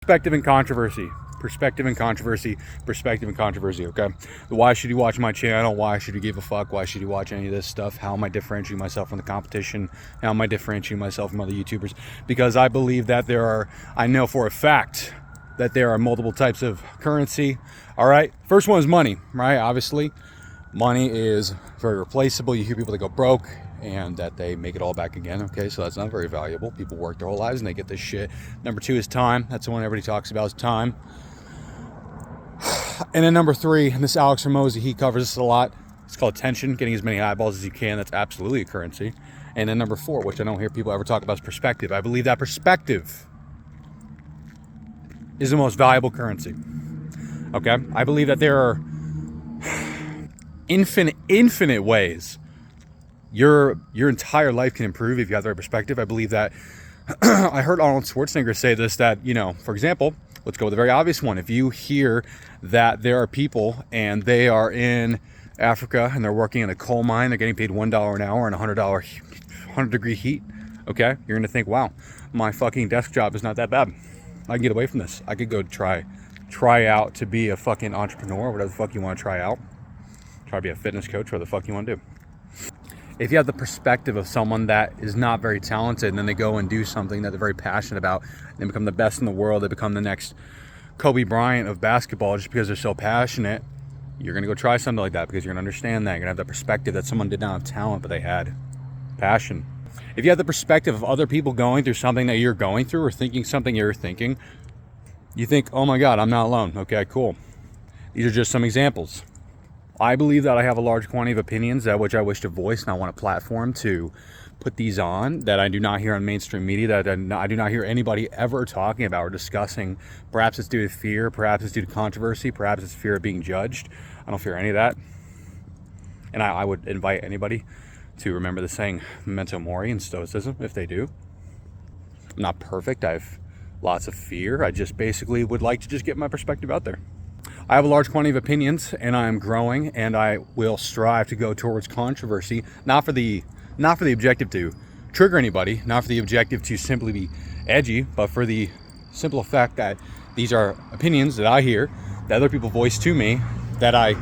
Perspective and controversy. Perspective and controversy. Perspective and controversy, okay? Why should you watch my channel? Why should you give a fuck? Why should you watch any of this stuff? How am I differentiating myself from the competition? How am I differentiating myself from other YouTubers? Because I believe that I know for a fact that there are multiple types of currency. All right? First one is money, right? Obviously, money is very replaceable. You hear people that go broke and that they make it all back again. Okay, so that's not very valuable. People work their whole lives and they get this shit. Number two is time. That's the one everybody talks about, is time. And then number three, and this Alex Hormozi, he covers this a lot. It's called attention, getting as many eyeballs as you can. That's absolutely a currency. And then number four, which I don't hear people ever talk about, is perspective. I believe that perspective is the most valuable currency. Okay? I believe that there are infinite ways your entire life can improve if you have the right perspective. I believe that I heard Arnold Schwarzenegger say this, that, you know, for example, let's go with a very obvious one. If you hear that there are people and they are in Africa and they're working in a coal mine, they're getting paid $1 an hour in $100 heat, okay, you're going to think, wow, my fucking desk job is not that bad. I can get away from this. I could go try out to be a fucking entrepreneur, whatever the fuck you want to try out. Try to be a fitness coach, whatever the fuck you want to do. If you have the perspective of someone that is not very talented and then they go and do something that they're very passionate about, and they become the best in the world, they become the next Kobe Bryant of basketball just because they're so passionate, you're going to go try something like that because you're going to understand that. You're going to have the perspective that someone did not have talent, but they had passion. If you have the perspective of other people going through something that you're going through or thinking something you're thinking, you think, oh my God, I'm not alone. Okay, cool. These are just some examples. I believe that I have a large quantity of opinions that which I wish to voice, and I want a platform to put these on that I do not hear on mainstream media, that I do not hear anybody ever talking about or discussing. Perhaps it's due to fear, perhaps it's due to controversy, perhaps it's fear of being judged. I don't fear any of that. And I would invite anybody to remember the saying memento mori in Stoicism, if they do. I'm not perfect. I have lots of fear. I just basically would like to just get my perspective out there. I have a large quantity of opinions, and I am growing, and I will strive to go towards controversy, not for the objective to trigger anybody, not for the objective to simply be edgy, but for the simple fact that these are opinions that I hear, that other people voice to me, that I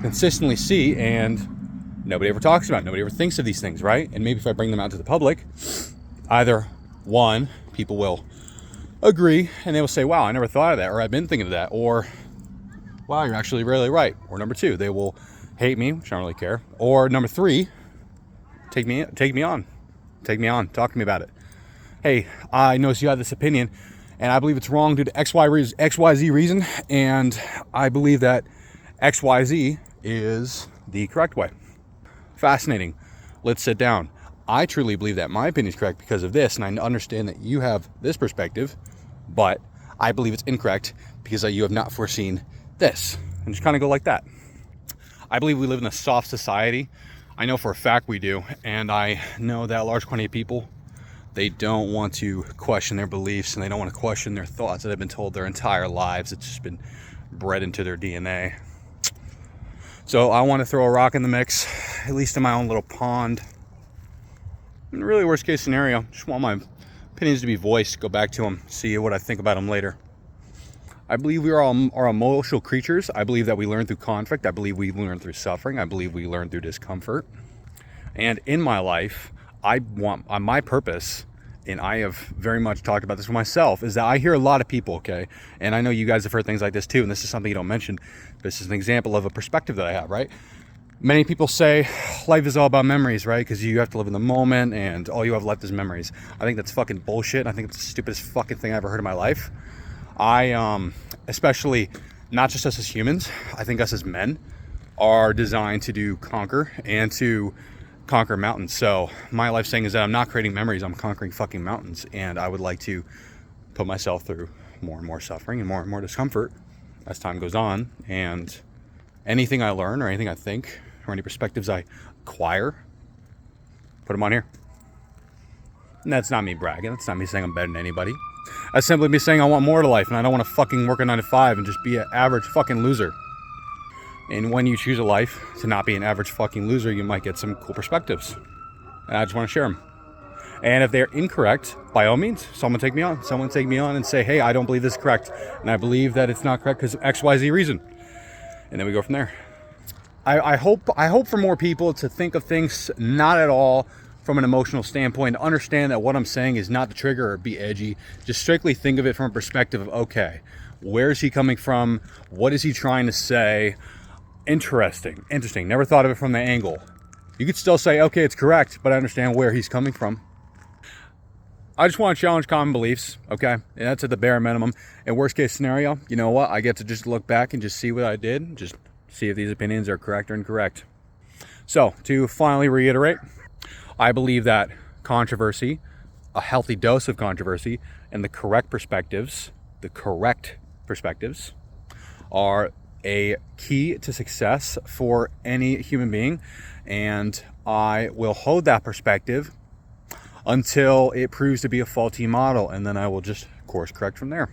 consistently see, and nobody ever talks about. Nobody ever thinks of these things, right? And maybe if I bring them out to the public, either one, people will agree, and they will say, wow, I never thought of that, or I've been thinking of that, or wow, you're actually really right. Or number two, they will hate me, which I don't really care. Or number three, take me on, talk to me about it. Hey, I noticed you have this opinion, and I believe it's wrong due to XYZ reason, and I believe that XYZ is the correct way. Fascinating. Let's sit down. I truly believe that my opinion is correct because of this, and I understand that you have this perspective, but I believe it's incorrect because you have not foreseen this, and just kind of go like that. I believe we live in a soft society. I know for a fact we do, and I know that a large quantity of people, they don't want to question their beliefs, and they don't want to question their thoughts that have been told their entire lives. It's just been bred into their DNA. So I want to throw a rock in the mix, at least in my own little pond. In really worst case scenario, just want my opinions to be voiced, go back to them, see what I think about them later. I believe we are emotional creatures. I believe that we learn through conflict. I believe we learn through suffering. I believe we learn through discomfort. And in my life, I want my purpose, and I have very much talked about this for myself, is that I hear a lot of people, okay? And I know you guys have heard things like this too, and this is something you don't mention. This is an example of a perspective that I have, right? Many people say life is all about memories, right? Because you have to live in the moment, and all you have left is memories. I think that's fucking bullshit. I think it's the stupidest fucking thing I ever heard in my life. Especially not just us as humans, I think us as men are designed to conquer mountains. So my life saying is that I'm not creating memories, I'm conquering fucking mountains. And I would like to put myself through more and more suffering and more discomfort as time goes on. And anything I learn or anything I think or any perspectives I acquire, put them on here. And that's not me bragging. That's not me saying I'm better than anybody. That's simply me saying I want more to life, and I don't want to fucking work a 9 to 5 and just be an average fucking loser. And when you choose a life to not be an average fucking loser, you might get some cool perspectives. And I just want to share them. And if they're incorrect, by all means, someone take me on. Someone take me on and say, hey, I don't believe this is correct. And I believe that it's not correct because XYZ reason. And then we go from there. I hope for more people to think of things not at all from an emotional standpoint, to understand that what I'm saying is not to trigger or be edgy. Just strictly think of it from a perspective of, okay, where is he coming from? What is he trying to say? Interesting. Never thought of it from that angle. You could still say, okay, it's correct, but I understand where he's coming from. I just want to challenge common beliefs, okay? And that's at the bare minimum. And worst case scenario, you know what? I get to just look back and just see what I did, just see if these opinions are correct or incorrect. So, to finally reiterate, I believe that controversy, a healthy dose of controversy, and the correct perspectives are a key to success for any human being. And I will hold that perspective until it proves to be a faulty model, and then I will just course correct from there.